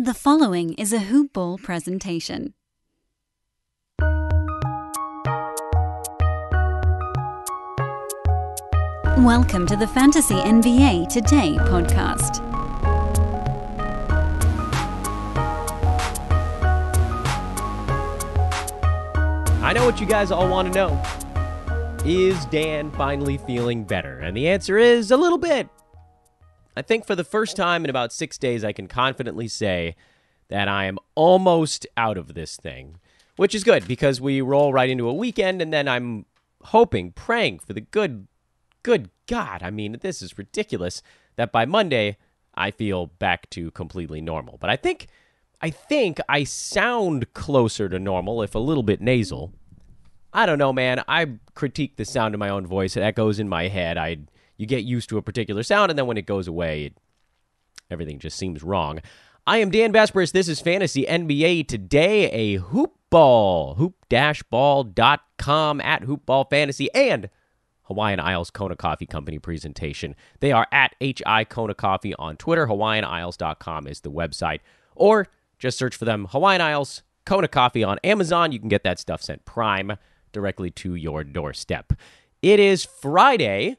The following is a Hoop Ball presentation. Welcome to the Fantasy NBA Today podcast. I know what you guys all want to know. Is Dan finally feeling better? And the answer is a little bit. I think for the first time in about 6 days, I can confidently say that I am almost out of this thing, which is good because we roll right into a weekend, and then I'm hoping, praying for the good God, I mean, this is ridiculous, that by Monday, I feel back to completely normal. But I think I sound closer to normal, if a little bit nasal. I don't know, man. I critique the sound of my own voice. It echoes in my head. You get used to a particular sound, and then when it goes away, everything just seems wrong. I am Dan Besbris. This is Fantasy NBA Today, a hoop ball, hoop-ball.com at hoopballfantasy, and Hawaiian Isles Kona Coffee Company presentation. They are at HI Kona Coffee on Twitter. HawaiianIsles.com is the website. Or just search for them, Hawaiian Isles Kona Coffee on Amazon. You can get that stuff sent Prime directly to your doorstep. It is Friday,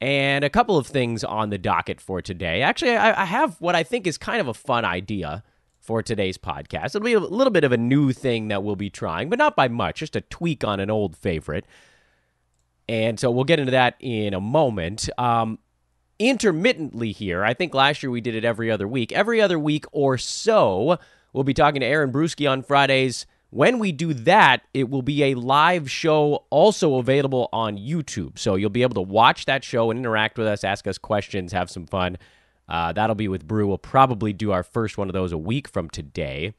and a couple of things on the docket for today. Actually, I have what I think is kind of a fun idea for today's podcast. It'll be a little bit of a new thing that we'll be trying, but not by much, just a tweak on an old favorite. And so we'll get into that in a moment. Intermittently here, I think last year we did it every other week. Every other week or so, we'll be talking to Aaron Brewski on Fridays. When we do that, it will be a live show also available on YouTube. So you'll be able to watch that show and interact with us, ask us questions, have some fun. That'll be with Brew. We'll probably do our first one of those a week from today,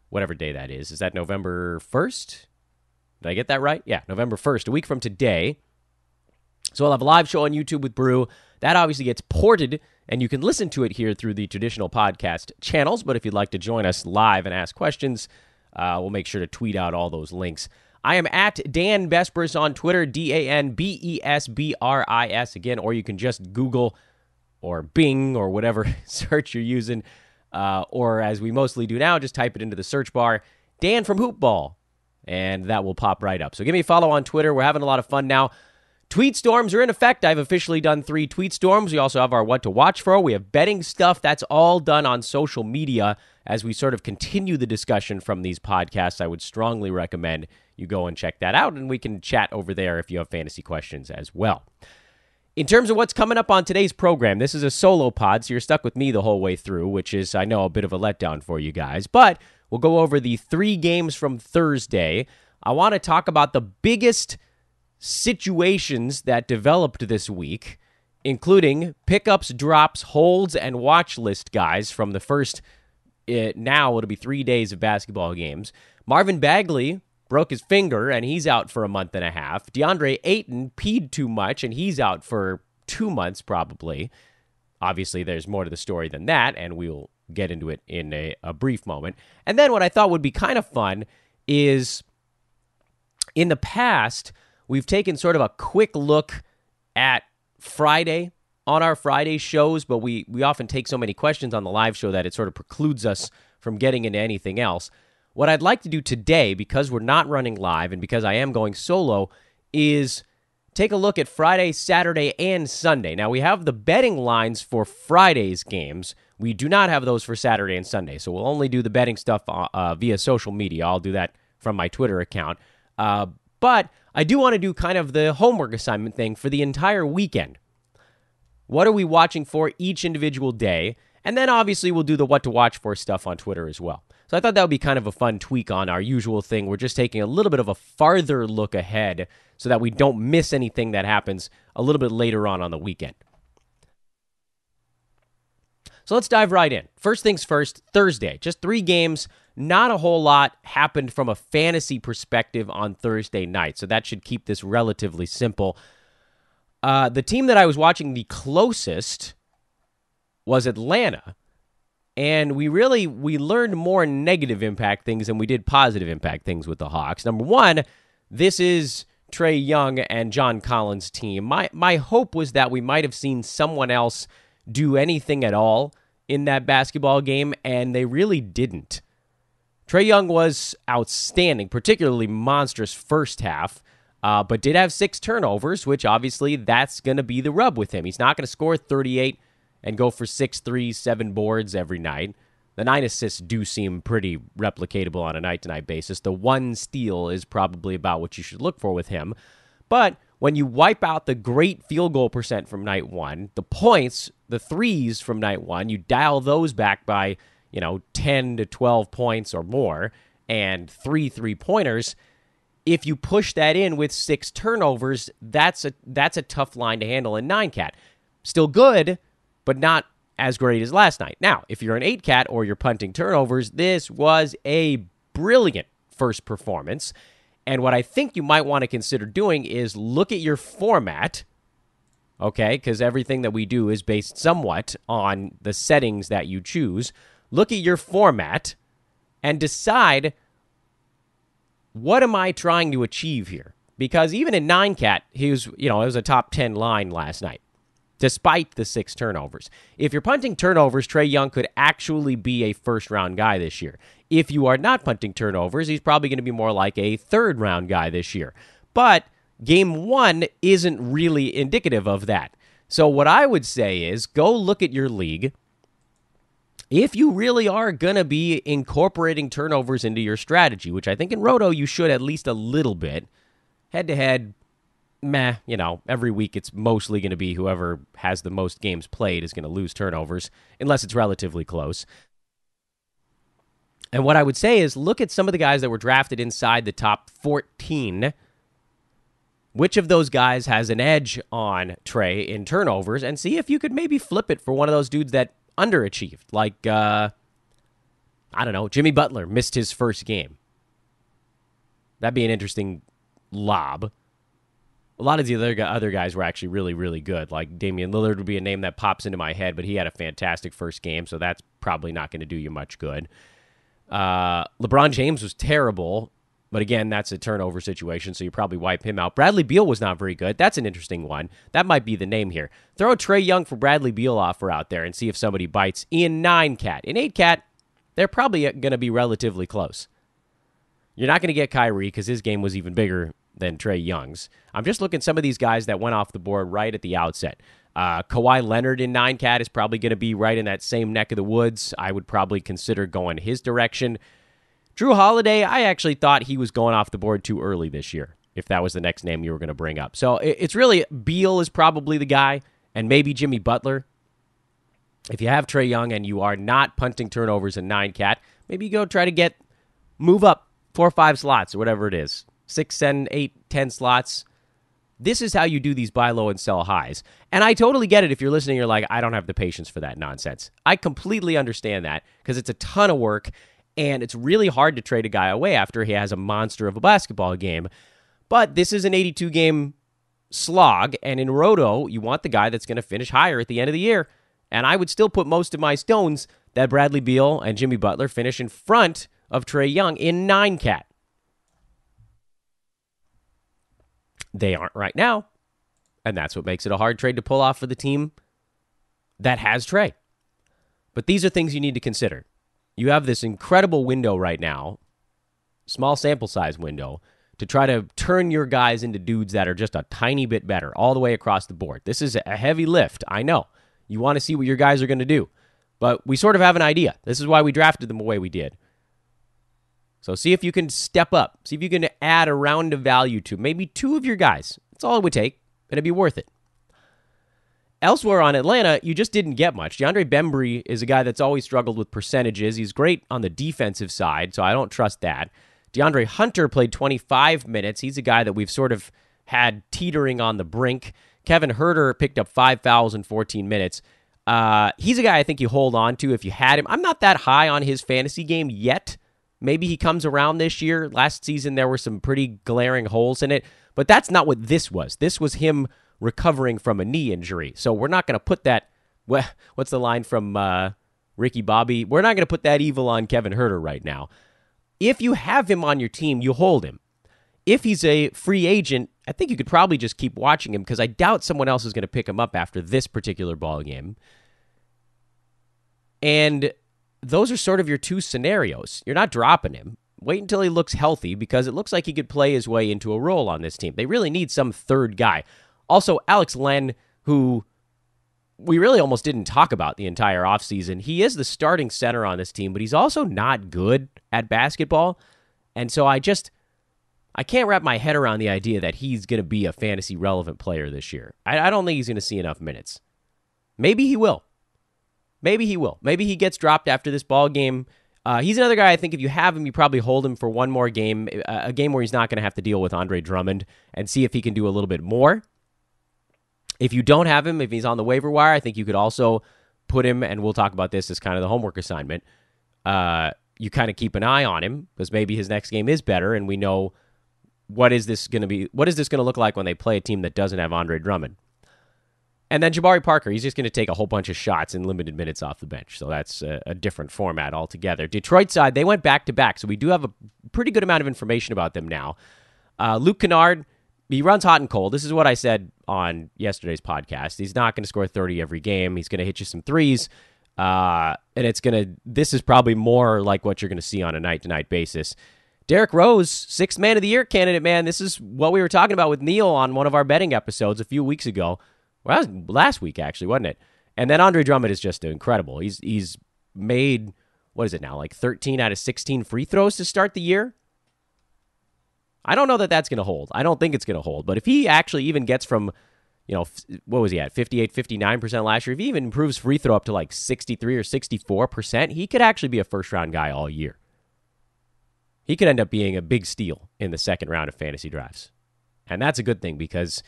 whatever day that is. Is that November 1st? Did I get that right? Yeah, November 1st, a week from today. So I'll have a live show on YouTube with Brew. That obviously gets ported, and you can listen to it here through the traditional podcast channels. But if you'd like to join us live and ask questions, we'll make sure to tweet out all those links. I am at Dan Besbris on Twitter, DanBesbris again, or you can just Google or Bing or whatever search you're using, or as we mostly do now, just type it into the search bar, Dan from Hoop Ball, and that will pop right up. So give me a follow on Twitter. We're having a lot of fun now. Tweet storms are in effect. I've officially done 3 tweet storms. We also have our What to Watch For. We have betting stuff. That's all done on social media as we sort of continue the discussion from these podcasts. I would strongly recommend you go and check that out, and we can chat over there if you have fantasy questions as well. In terms of what's coming up on today's program, this is a solo pod, so you're stuck with me the whole way through, which is, I know, a bit of a letdown for you guys. But we'll go over the 3 games from Thursday. I want to talk about the biggest situations that developed this week, including pickups, drops, holds, and watch list guys from the first, now it'll be 3 days of basketball games. Marvin Bagley broke his finger, and he's out for a month and a half. Deandre Ayton peed too much, and he's out for 2 months probably. Obviously, there's more to the story than that, and we'll get into it in a brief moment. And then what I thought would be kind of fun is, in the past, we've taken sort of a quick look at Friday on our Friday shows, but we often take so many questions on the live show that it sort of precludes us from getting into anything else. What I'd like to do today, because we're not running live and because I am going solo, is take a look at Friday, Saturday, and Sunday. Now, we have the betting lines for Friday's games. We do not have those for Saturday and Sunday, so we'll only do the betting stuff via social media. I'll do that from my Twitter account. But I do want to do kind of the homework assignment thing for the entire weekend. What are we watching for each individual day? And then obviously we'll do the what to watch for stuff on Twitter as well. So I thought that would be kind of a fun tweak on our usual thing. We're just taking a little bit of a farther look ahead so that we don't miss anything that happens a little bit later on the weekend. So let's dive right in. First things first, Thursday. Just 3 games. Not a whole lot happened from a fantasy perspective on Thursday night, so that should keep this relatively simple. The team that I was watching the closest was Atlanta, and we learned more negative impact things than we did positive impact things with the Hawks. Number one, this is Trey Young and John Collins' team. My hope was that we might have seen someone else do anything at all in that basketball game, and they really didn't. Trey Young was outstanding, particularly monstrous first half, but did have 6 turnovers, which obviously that's going to be the rub with him. He's not going to score 38 and go for 6 threes, 7 boards every night. The 9 assists do seem pretty replicatable on a night-to-night basis. The 1 steal is probably about what you should look for with him. But when you wipe out the great field goal percent from night 1, the points, the threes from night 1, you dial those back by 10 to 12 points or more, and 3 3-pointers. If you push that in with 6 turnovers, that's a tough line to handle in 9-cat. Still good, but not as great as last night. Now, if you're an 8-cat or you're punting turnovers, this was a brilliant first performance. And what I think you might want to consider doing is look at your format, okay, because everything that we do is based somewhat on the settings that you choose. Look at your format and decide, what am I trying to achieve here? Because even in 9-cat, he was, it was a top 10 line last night, despite the 6 turnovers. If you're punting turnovers, Trey Young could actually be a first-round guy this year. If you are not punting turnovers, he's probably going to be more like a third-round guy this year. But game 1 isn't really indicative of that. So what I would say is go look at your league. If you really are going to be incorporating turnovers into your strategy, which I think in Roto you should at least a little bit, head-to-head, every week it's mostly going to be whoever has the most games played is going to lose turnovers, unless it's relatively close. And what I would say is look at some of the guys that were drafted inside the top 14. Which of those guys has an edge on Trey in turnovers, and see if you could maybe flip it for one of those dudes that underachieved. Like, Jimmy Butler missed his first game. That'd be an interesting lob. A lot of the other guys were actually really, really good. Like Damian Lillard would be a name that pops into my head, but he had a fantastic first game, so that's probably not going to do you much good. LeBron James was terrible, but again, that's a turnover situation, so you probably wipe him out. Bradley Beal was not very good. That's an interesting one. That might be the name here. Throw a Trey Young for Bradley Beal offer out there and see if somebody bites in 9-cat. In 8-cat, they're probably going to be relatively close. You're not going to get Kyrie because his game was even bigger than Trey Young's. I'm just looking at some of these guys that went off the board right at the outset. Kawhi Leonard in 9-cat is probably going to be right in that same neck of the woods. I would probably consider going his direction. Drew Holiday, I actually thought he was going off the board too early this year, if that was the next name you were going to bring up. So it's really, Beal is probably the guy, and maybe Jimmy Butler. If you have Trey Young and you are not punting turnovers in 9-cat, maybe you go try to move up 4 or 5 slots or whatever it is. 6, 7, 8, 10 slots. This is how you do these buy low and sell highs. And I totally get it if you're listening, you're like, I don't have the patience for that nonsense. I completely understand that because it's a ton of work. And it's really hard to trade a guy away after he has a monster of a basketball game. But this is an 82-game slog, and in Roto, you want the guy that's going to finish higher at the end of the year. And I would still put most of my stones that Bradley Beal and Jimmy Butler finish in front of Trey Young in 9-cat. They aren't right now, and that's what makes it a hard trade to pull off for the team that has Trey. But these are things you need to consider. You have this incredible window right now, small sample size window, to try to turn your guys into dudes that are just a tiny bit better all the way across the board. This is a heavy lift, I know. You want to see what your guys are going to do. But we sort of have an idea. This is why we drafted them the way we did. So see if you can step up. See if you can add a round of value to maybe 2 of your guys. That's all it would take, and it'd be worth it. Elsewhere on Atlanta, you just didn't get much. Deandre Bembry is a guy that's always struggled with percentages. He's great on the defensive side, so I don't trust that. Deandre Hunter played 25 minutes. He's a guy that we've sort of had teetering on the brink. Kevin Huerter picked up 5 fouls in 14 minutes. He's a guy I think you hold on to if you had him. I'm not that high on his fantasy game yet. Maybe he comes around this year. Last season, there were some pretty glaring holes in it, but that's not what this was. This was him recovering from a knee injury. So we're not going to put that, what's the line from Ricky Bobby? We're not going to put that evil on Kevin Huerter right now. If you have him on your team, you hold him. If he's a free agent, I think you could probably just keep watching him because I doubt someone else is going to pick him up after this particular ball game. And those are sort of your two scenarios. You're not dropping him. Wait until he looks healthy, because it looks like he could play his way into a role on this team. They really need some third guy. Also, Alex Len, who we really almost didn't talk about the entire offseason. He is the starting center on this team, but he's also not good at basketball. And so I can't wrap my head around the idea that he's going to be a fantasy relevant player this year. I don't think he's going to see enough minutes. Maybe he will. Maybe he gets dropped after this ball game. He's another guy I think if you have him, you probably hold him for one more game, a game where he's not going to have to deal with Andre Drummond, and see if he can do a little bit more. If you don't have him, if he's on the waiver wire, I think you could also put him, and we'll talk about this as kind of the homework assignment. You kind of keep an eye on him, because maybe his next game is better, and we know what is this going to look like when they play a team that doesn't have Andre Drummond. And then Jabari Parker, he's just going to take a whole bunch of shots in limited minutes off the bench. So that's a different format altogether. Detroit side, they went back-to-back, so we do have a pretty good amount of information about them now. Luke Kennard, he runs hot and cold. This is what I said on yesterday's podcast. He's not going to score 30 every game. He's going to hit you some threes. And this is probably more like what you're going to see on a night-to-night basis. Derrick Rose, 6th Man of the Year candidate, man. This is what we were talking about with Neil on one of our betting episodes a few weeks ago. Well, that was last week, actually, wasn't it? And then Andre Drummond is just incredible. He's made, what is it now, like 13 out of 16 free throws to start the year? I don't know that that's going to hold. I don't think it's going to hold. But if he actually even gets from, what was he at, 58, 59% last year? If he even improves free throw up to like 63 or 64%, he could actually be a first-round guy all year. He could end up being a big steal in the second round of fantasy drafts. And that's a good thing, because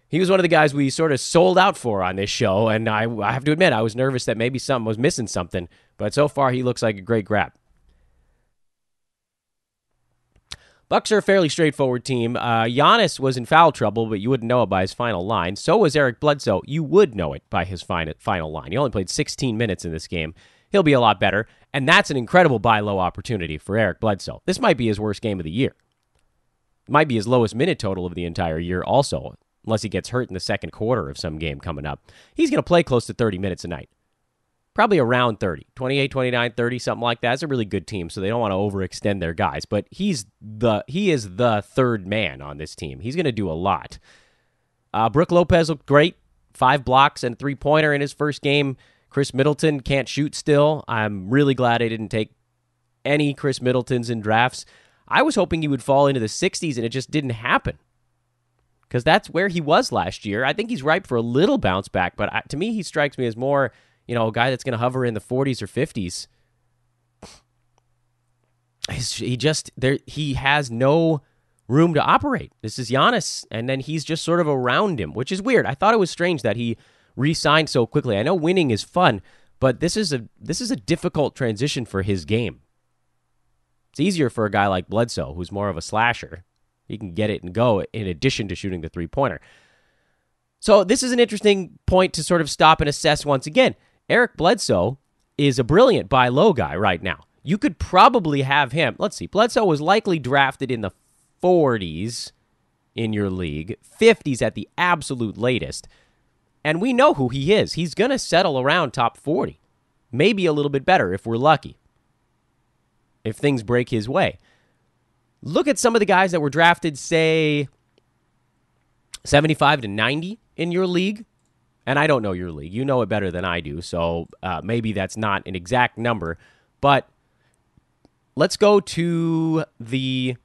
he was one of the guys we sort of sold out for on this show, and I have to admit, I was nervous that maybe something was missing something, but so far he looks like a great grab. Bucks are a fairly straightforward team. Giannis was in foul trouble, but you wouldn't know it by his final line. So was Eric Bledsoe. You would know it by his final line. He only played 16 minutes in this game. He'll be a lot better, and that's an incredible buy low opportunity for Eric Bledsoe. This might be his worst game of the year. It might be his lowest minute total of the entire year also, unless he gets hurt in the second quarter of some game coming up. He's going to play close to 30 minutes a night. Probably around 30, 28, 29, 30, something like that. It's a really good team, so they don't want to overextend their guys. But he is the third man on this team. He's going to do a lot. Brook Lopez looked great. 5 blocks and 3-pointer in his first game. Chris Middleton can't shoot still. I'm really glad I didn't take any Chris Middletons in drafts. I was hoping he would fall into the 60s, and it just didn't happen, because that's where he was last year. I think he's ripe for a little bounce back, but to me, he strikes me as more, a guy that's going to hover in the 40s or 50s. He has no room to operate. This is Giannis, and then he's just sort of around him, which is weird. I thought it was strange that he re-signed so quickly. I know winning is fun, but this is a difficult transition for his game. It's easier for a guy like Bledsoe, who's more of a slasher. He can get it and go in addition to shooting the 3-pointer. So this is an interesting point to sort of stop and assess once again. Eric Bledsoe is a brilliant buy low guy right now. You could probably have him. Let's see. Bledsoe was likely drafted in the 40s in your league, 50s at the absolute latest. And we know who he is. He's going to settle around top 40. Maybe a little bit better if we're lucky, if things break his way. Look at some of the guys that were drafted, say, 75 to 90 in your league. And I don't know your league. You know it better than I do, so maybe that's not an exact number. But let's go to the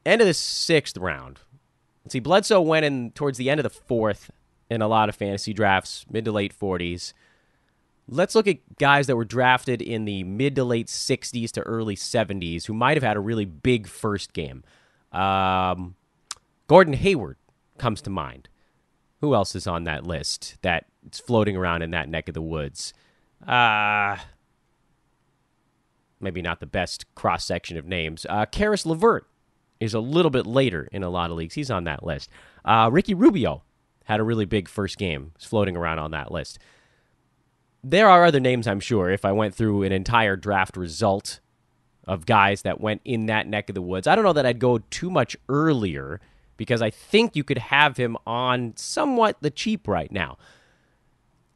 end of the 6th round. Let's see, Bledsoe went in towards the end of the 4th in a lot of fantasy drafts, mid to late 40s. Let's look at guys that were drafted in the mid to late 60s to early 70s who might have had a really big first game. Gordon Hayward comes to mind. Who else is on that list that's floating around in that neck of the woods? Maybe not the best cross-section of names. Karis LeVert is a little bit later in a lot of leagues. He's on that list. Ricky Rubio had a really big first game. He's floating around on that list. There are other names, I'm sure, if I went through an entire draft result of guys that went in that neck of the woods. I don't know that I'd go too much earlier, because I think you could have him on somewhat the cheap right now.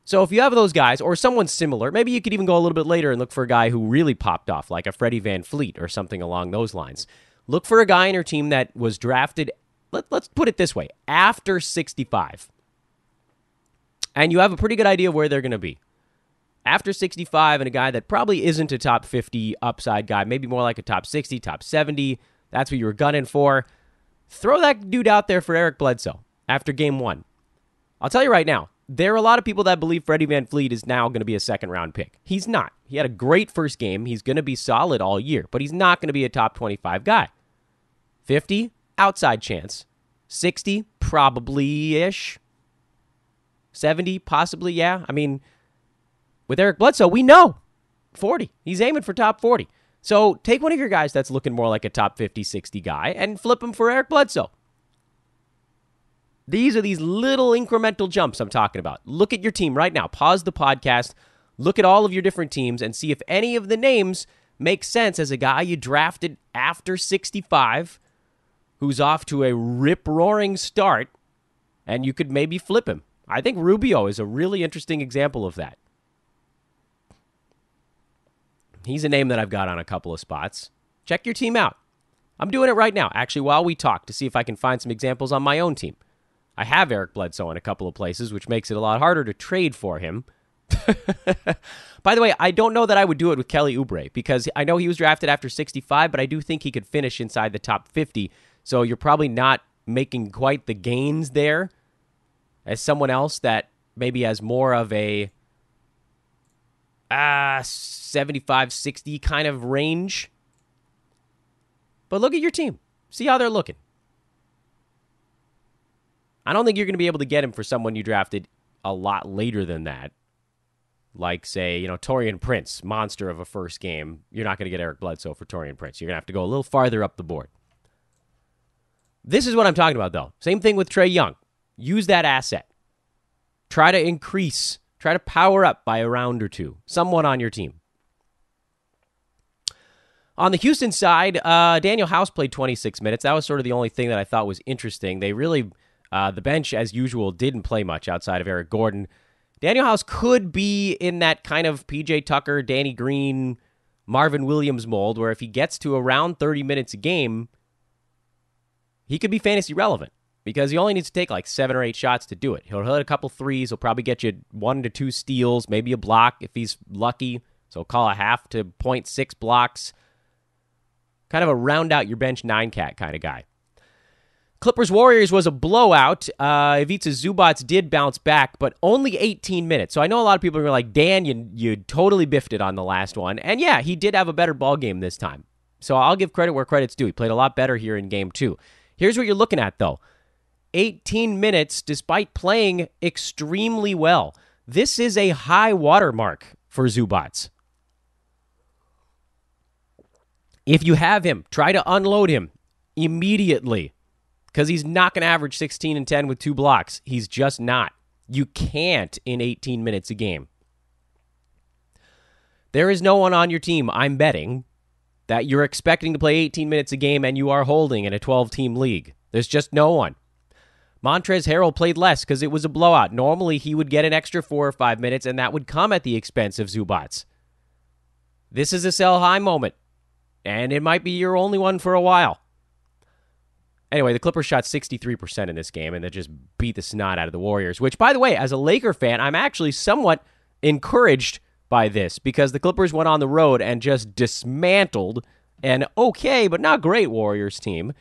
So if you have those guys or someone similar, maybe you could even go a little bit later and look for a guy who really popped off, like a Freddie Van Fleet or something along those lines. Look for a guy in your team that was drafted, let's put it this way, after 65. And you have a pretty good idea of where they're going to be. After 65 and a guy that probably isn't a top 50 upside guy, maybe more like a top 60, top 70, that's what you were gunning for. Throw that dude out there for Eric Bledsoe after game 1. I'll tell you right now, there are a lot of people that believe Freddie Van Fleet is now going to be a second-round pick. He's not. He had a great first game. He's going to be solid all year, but he's not going to be a top 25 guy. 50, outside chance. 60, probably-ish. 70, possibly, yeah. I mean, with Eric Bledsoe, we know 40. He's aiming for top 40. So take one of your guys that's looking more like a top 50, 60 guy and flip him for Eric Bledsoe. These are these little incremental jumps I'm talking about. Look at your team right now. Pause the podcast. Look at all of your different teams and see if any of the names make sense as a guy you drafted after 65 who's off to a rip-roaring start, and you could maybe flip him. I think Rubio is a really interesting example of that. He's a name that I've got on a couple of spots. Check your team out. I'm doing it right now, actually, while we talk, to see if I can find some examples on my own team. I have Eric Bledsoe in a couple of places, which makes it a lot harder to trade for him. By the way, I don't know that I would do it with Kelly Oubre, because I know he was drafted after 65, but I do think he could finish inside the top 50, so you're probably not making quite the gains there as someone else that maybe has more of a 75, 60 kind of range. But look at your team. See how they're looking. I don't think you're going to be able to get him for someone you drafted a lot later than that. Like, say, Taurean Prince, monster of a first game. You're not going to get Eric Bledsoe for Taurean Prince. You're going to have to go a little farther up the board. This is what I'm talking about, though. Same thing with Trey Young. Use that asset. Try to increase. Try to power up by a round or two. Someone on your team. On the Houston side, Daniel House played 26 minutes. That was sort of the only thing that I thought was interesting. They really... the bench, as usual, didn't play much outside of Eric Gordon. Daniel House could be in that kind of P.J. Tucker, Danny Green, Marvin Williams mold, where if he gets to around 30 minutes a game, he could be fantasy relevant because he only needs to take like 7 or 8 shots to do it. He'll hit a couple threes. He'll probably get you 1 to 2 steals, maybe a block if he's lucky. So call a half to 0.6 blocks. Kind of a round out your bench 9-cat kind of guy. Clippers-Warriors was a blowout. Ivica Zubac did bounce back, but only 18 minutes. So I know a lot of people are like, Dan, you totally biffed it on the last one. And yeah, he did have a better ball game this time. So I'll give credit where credit's due. He played a lot better here in game 2. Here's what you're looking at, though. 18 minutes despite playing extremely well. This is a high watermark for Zubac. If you have him, try to unload him immediately. Because he's not going to average 16 and 10 with 2 blocks. He's just not. You can't in 18 minutes a game. There is no one on your team, I'm betting, that you're expecting to play 18 minutes a game and you are holding in a 12-team league. There's just no one. Montrezl Harrell played less because it was a blowout. Normally, he would get an extra 4 or 5 minutes, and that would come at the expense of Zubac. This is a sell-high moment, and it might be your only one for a while. Anyway, the Clippers shot 63% in this game, and they just beat the snot out of the Warriors, which, by the way, as a Laker fan, I'm actually somewhat encouraged by this because the Clippers went on the road and just dismantled an okay but not great Warriors team,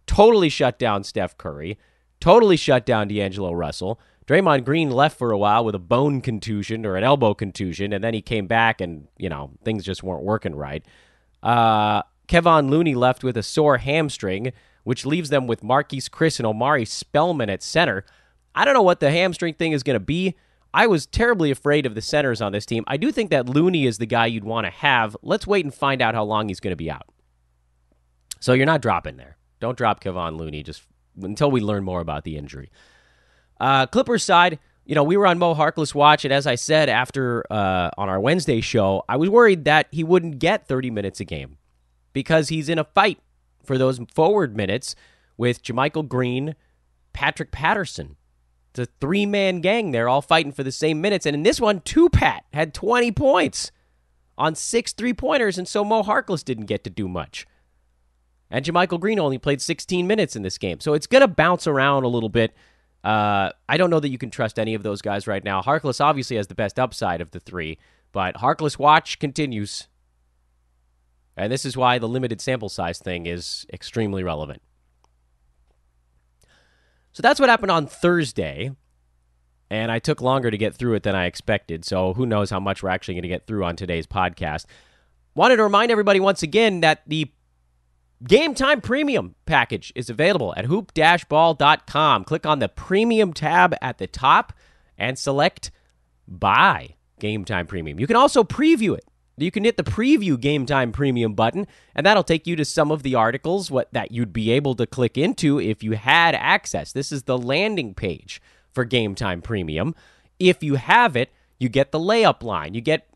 totally shut down Steph Curry, totally shut down D'Angelo Russell. Draymond Green left for a while with a bone contusion or an elbow contusion, and then he came back and, things just weren't working right. Kevon Looney left with a sore hamstring, which leaves them with Marquise Chris and Omari Spellman at center. I don't know what the hamstring thing is going to be. I was terribly afraid of the centers on this team. I do think that Looney is the guy you'd want to have. Let's wait and find out how long he's going to be out. So you're not dropping there. Don't drop Kevon Looney just until we learn more about the injury. Clippers side, we were on Mo Harkless watch, and as I said after on our Wednesday show, I was worried that he wouldn't get 30 minutes a game because he's in a fight for those forward minutes with JaMychal Green, Patrick Patterson. It's a three-man gang there all fighting for the same minutes. And in this one, Tupat had 20 points on 6 3-pointers, and so Mo Harkless didn't get to do much. And JaMychal Green only played 16 minutes in this game. So it's going to bounce around a little bit. I don't know that you can trust any of those guys right now. Harkless obviously has the best upside of the three, but Harkless watch continues. And this is why the limited sample size thing is extremely relevant. So that's what happened on Thursday. And I took longer to get through it than I expected. So who knows how much we're actually going to get through on today's podcast. Wanted to remind everybody once again that the Game Time Premium package is available at hoop-ball.com. Click on the Premium tab at the top and select Buy Game Time Premium. You can also preview it. You can hit the Preview Game Time Premium button, and that'll take you to some of the articles that you'd be able to click into if you had access. This is the landing page for Game Time Premium. If you have it, you get the layup line. You get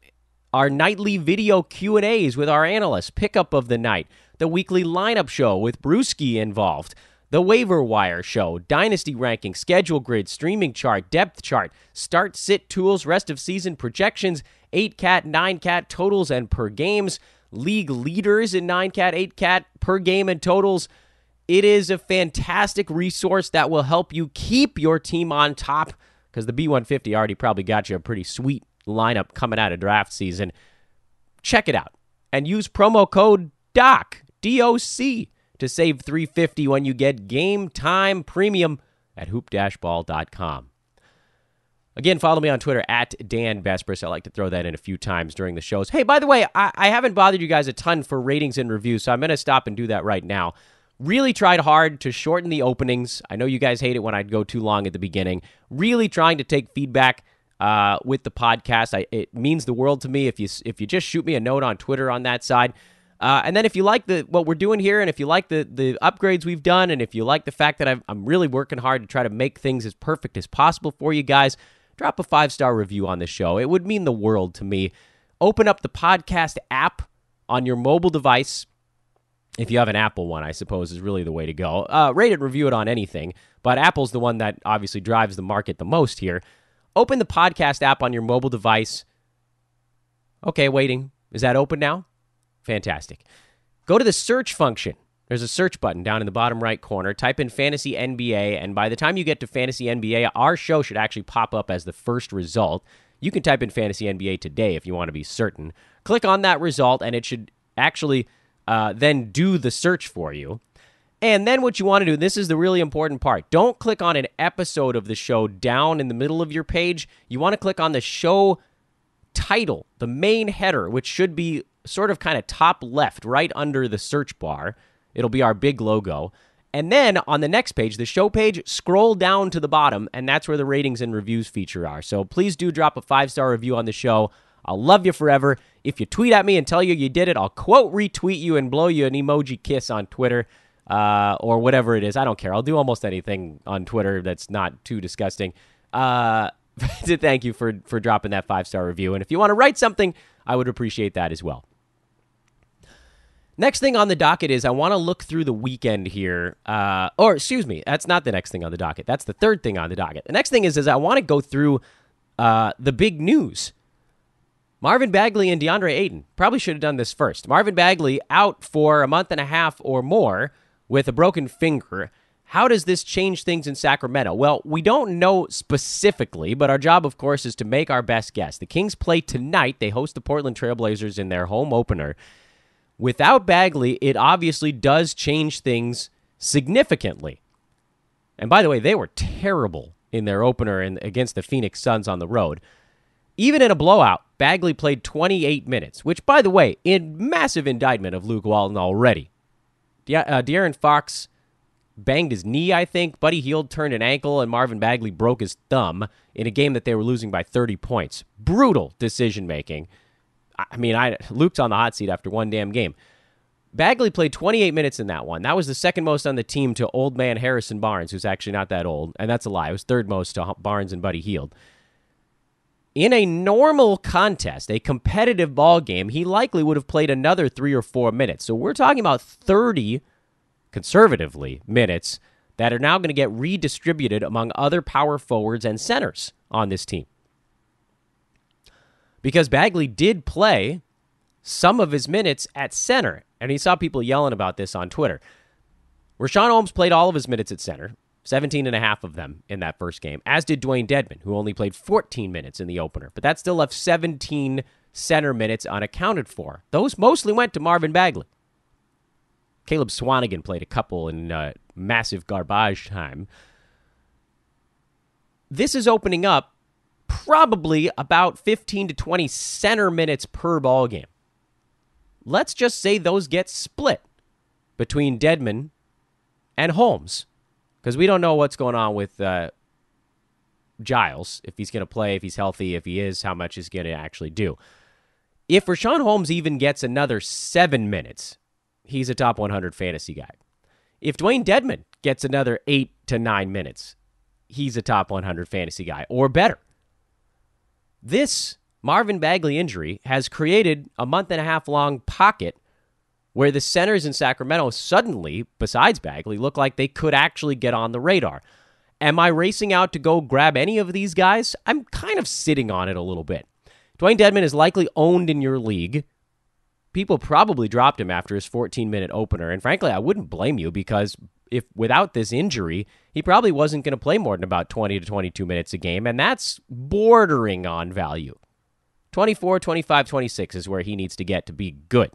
our nightly video Q&As with our analysts, pickup of the night, the weekly lineup show with Brewski involved, the waiver wire show, dynasty ranking, schedule grid, streaming chart, depth chart, start sit tools, rest of season projections, 8-cat, 9-cat totals and per games, league leaders in 9-cat, 8-cat per game and totals. It is a fantastic resource that will help you keep your team on top, because the B150 already probably got you a pretty sweet lineup coming out of draft season. Check it out and use promo code DOC, D-O-C, to save $350 when you get Game Time Premium at hoop-ball.com. Again, follow me on Twitter at Dan Besbris. I like to throw that in a few times during the shows. Hey, by the way, I haven't bothered you guys a ton for ratings and reviews, so I'm going to stop and do that right now. Really tried hard to shorten the openings. I know you guys hate it when I go too long at the beginning. Really trying to take feedback with the podcast. It means the world to me if you just shoot me a note on Twitter on that side. And then if you like what we're doing here, and if you like the upgrades we've done, and if you like the fact that I'm really working hard to try to make things as perfect as possible for you guys, drop a 5-star review on the show. It would mean the world to me. Open up the podcast app on your mobile device. If you have an Apple one, I suppose, is really the way to go. Rate it, review it on anything, but Apple's the one that obviously drives the market the most here. Open the podcast app on your mobile device. Okay, waiting. Is that open now? Fantastic. Go to the search function. There's a search button down in the bottom right corner. Type in Fantasy NBA, and by the time you get to Fantasy NBA, our show should actually pop up as the first result. You can type in Fantasy NBA today if you want to be certain. Click on that result, and it should actually then do the search for you. And then what you want to do, this is the really important part. Don't click on an episode of the show down in the middle of your page. You want to click on the show title, the main header, which should be sort of kind of top left, right under the search bar. It'll be our big logo. And then on the next page, the show page, scroll down to the bottom, and that's where the ratings and reviews feature are. So please do drop a 5-star review on the show. I'll love you forever. If you tweet at me and tell you did it, I'll quote retweet you and blow you an emoji kiss on Twitter or whatever it is. I don't care. I'll do almost anything on Twitter that's not too disgusting. Thank you for dropping that 5-star review. And if you want to write something, I would appreciate that as well. Next thing on the docket is I want to look through the weekend here. Excuse me, that's not the next thing on the docket. That's the third thing on the docket. The next thing is I want to go through the big news. Marvin Bagley and Deandre Ayton. Probably should have done this first. Marvin Bagley out for a month and a half or more with a broken finger. How does this change things in Sacramento? Well, we don't know specifically, but our job, of course, is to make our best guess. The Kings play tonight. They host the Portland Trailblazers in their home opener. Without Bagley, it obviously does change things significantly. And by the way, they were terrible in their opener against the Phoenix Suns on the road. Even in a blowout, Bagley played 28 minutes, which, by the way, in massive indictment of Luke Walton already. De'Aaron Fox banged his knee, I think. Buddy Hield turned an ankle, and Marvin Bagley broke his thumb in a game that they were losing by 30 points. Brutal decision-making. I mean, Luke's on the hot seat after one damn game. Bagley played 28 minutes in that one. That was the second most on the team to old man Harrison Barnes, who's actually not that old, and that's a lie. It was third most to Barnes and Buddy Hield. In a normal contest, a competitive ball game, he likely would have played another 3 or 4 minutes. So we're talking about 30, conservatively, minutes that are now going to get redistributed among other power forwards and centers on this team. Because Bagley did play some of his minutes at center, and he saw people yelling about this on Twitter. Richaun Holmes played all of his minutes at center, 17 and a half of them in that first game, as did Dewayne Dedmon, who only played 14 minutes in the opener. But that still left 17 center minutes unaccounted for. Those mostly went to Marvin Bagley. Caleb Swanigan played a couple in massive garbage time. This is opening up probably about 15 to 20 center minutes per ball game. Let's just say those get split between Dedmon and Holmes, because we don't know what's going on with Giles, if he's going to play, if he's healthy, if he is, how much he's going to actually do. If Richaun Holmes even gets another 7 minutes, he's a top 100 fantasy guy. If Dewayne Dedmon gets another 8 to 9 minutes, he's a top 100 fantasy guy or better. This Marvin Bagley injury has created a month-and-a-half-long pocket where the centers in Sacramento suddenly, besides Bagley, look like they could actually get on the radar. Am I racing out to go grab any of these guys? I'm kind of sitting on it a little bit. Dewayne Dedmon is likely owned in your league. People probably dropped him after his 14-minute opener, and frankly, I wouldn't blame you, because if without this injury, he probably wasn't going to play more than about 20 to 22 minutes a game, and that's bordering on value. 24, 25, 26 is where he needs to get to be good.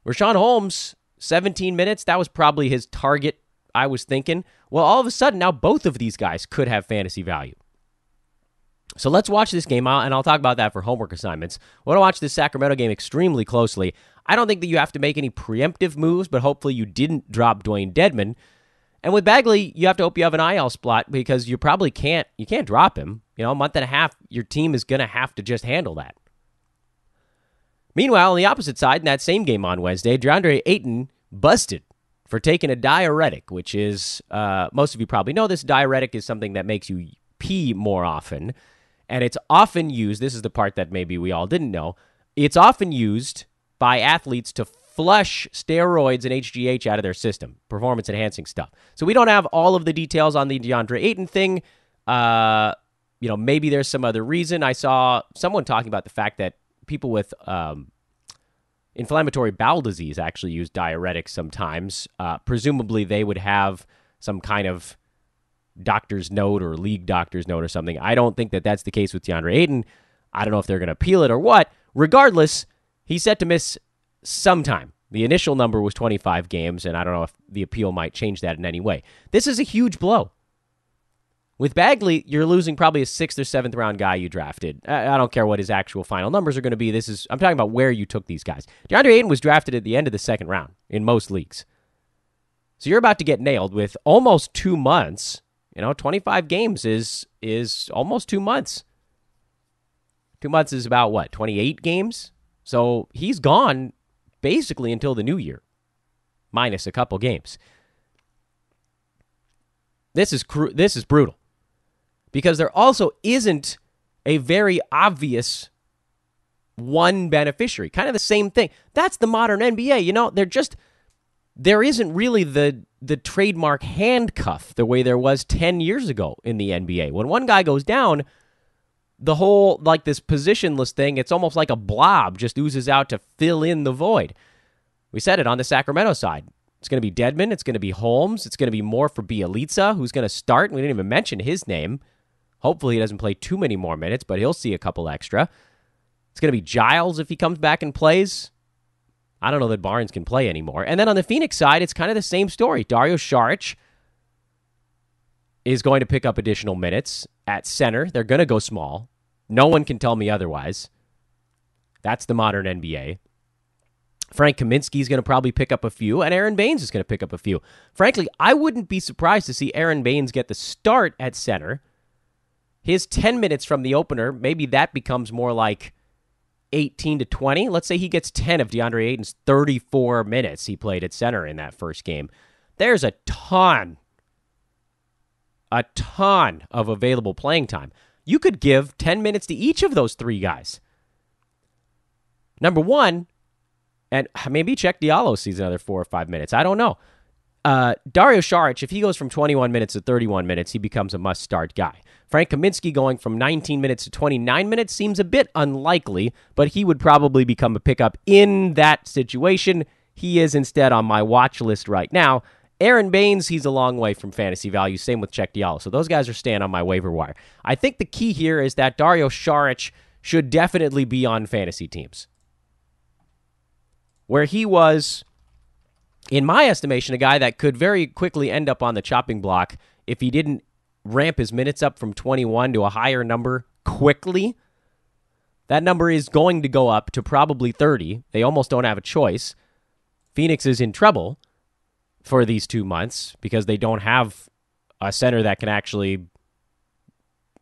Richaun Holmes, 17 minutes, that was probably his target, I was thinking. Well, all of a sudden, now both of these guys could have fantasy value. So let's watch this game out, and I'll talk about that for homework assignments. I want to watch this Sacramento game extremely closely. I don't think that you have to make any preemptive moves, but hopefully you didn't drop Dewayne Dedmon. And with Bagley, you have to hope you have an IL spot, because you probably can't drop him. You know, a month and a half, your team is going to have to just handle that. Meanwhile, on the opposite side, in that same game on Wednesday, Deandre Ayton busted for taking a diuretic, which is, most of you probably know this, diuretic is something that makes you pee more often. And it's often used, this is the part that maybe we all didn't know, it's often used by athletes to flush steroids and HGH out of their system, performance-enhancing stuff. So we don't have all of the details on the Deandre Ayton thing. Maybe there's some other reason. I saw someone talking about the fact that people with inflammatory bowel disease actually use diuretics sometimes. Presumably they would have some kind of doctor's note or league doctor's note or something. I don't think that that's the case with Deandre Ayton. I don't know if they're going to appeal it or what. Regardless, he's set to miss sometime. The initial number was 25 games, and I don't know if the appeal might change that in any way. This is a huge blow. With Bagley, you're losing probably a 6th or 7th round guy you drafted. I don't care what his actual final numbers are going to be. I'm talking about where you took these guys. Deandre Ayton was drafted at the end of the 2nd round in most leagues. So you're about to get nailed with almost 2 months. 25 games is almost 2 months. 2 months is about, 28 games? So he's gone basically until the new year, minus a couple games. This is brutal, because there also isn't a very obvious one beneficiary. Kind of the same thing. That's the modern NBA. There isn't really the trademark handcuff the way there was 10 years ago in the NBA. When one guy goes down, the whole, this positionless thing, it's almost like a blob just oozes out to fill in the void. We said it on the Sacramento side. It's going to be Dedmon. It's going to be Holmes. It's going to be more for Bielitsa, who's going to start. We didn't even mention his name. Hopefully he doesn't play too many more minutes, but he'll see a couple extra. It's going to be Giles if he comes back and plays. I don't know that Barnes can play anymore. And then on the Phoenix side, it's kind of the same story. Dario Saric is going to pick up additional minutes at center. They're going to go small. No one can tell me otherwise. That's the modern NBA. Frank Kaminsky is going to probably pick up a few, and Aaron Baines is going to pick up a few. Frankly, I wouldn't be surprised to see Aaron Baines get the start at center. His 10 minutes from the opener, maybe that becomes more like 18 to 20. Let's say he gets 10 of Deandre Ayton's 34 minutes he played at center in that first game. There's a ton of available playing time. You could give 10 minutes to each of those 3 guys. Number one, and maybe Check Diallo sees another 4 or 5 minutes. I don't know. Dario Saric, if he goes from 21 minutes to 31 minutes, he becomes a must-start guy. Frank Kaminsky going from 19 minutes to 29 minutes seems a bit unlikely, but he would probably become a pickup in that situation. He is instead on my watch list right now. Aaron Baines, he's a long way from fantasy value. Same with Czech Diallo. So those guys are staying on my waiver wire. I think the key here is that Dario Saric should definitely be on fantasy teams. Where he was, in my estimation, a guy that could very quickly end up on the chopping block if he didn't ramp his minutes up from 21 to a higher number quickly. That number is going to go up to probably 30. They almost don't have a choice. Phoenix is in trouble for these 2 months because they don't have a center that can actually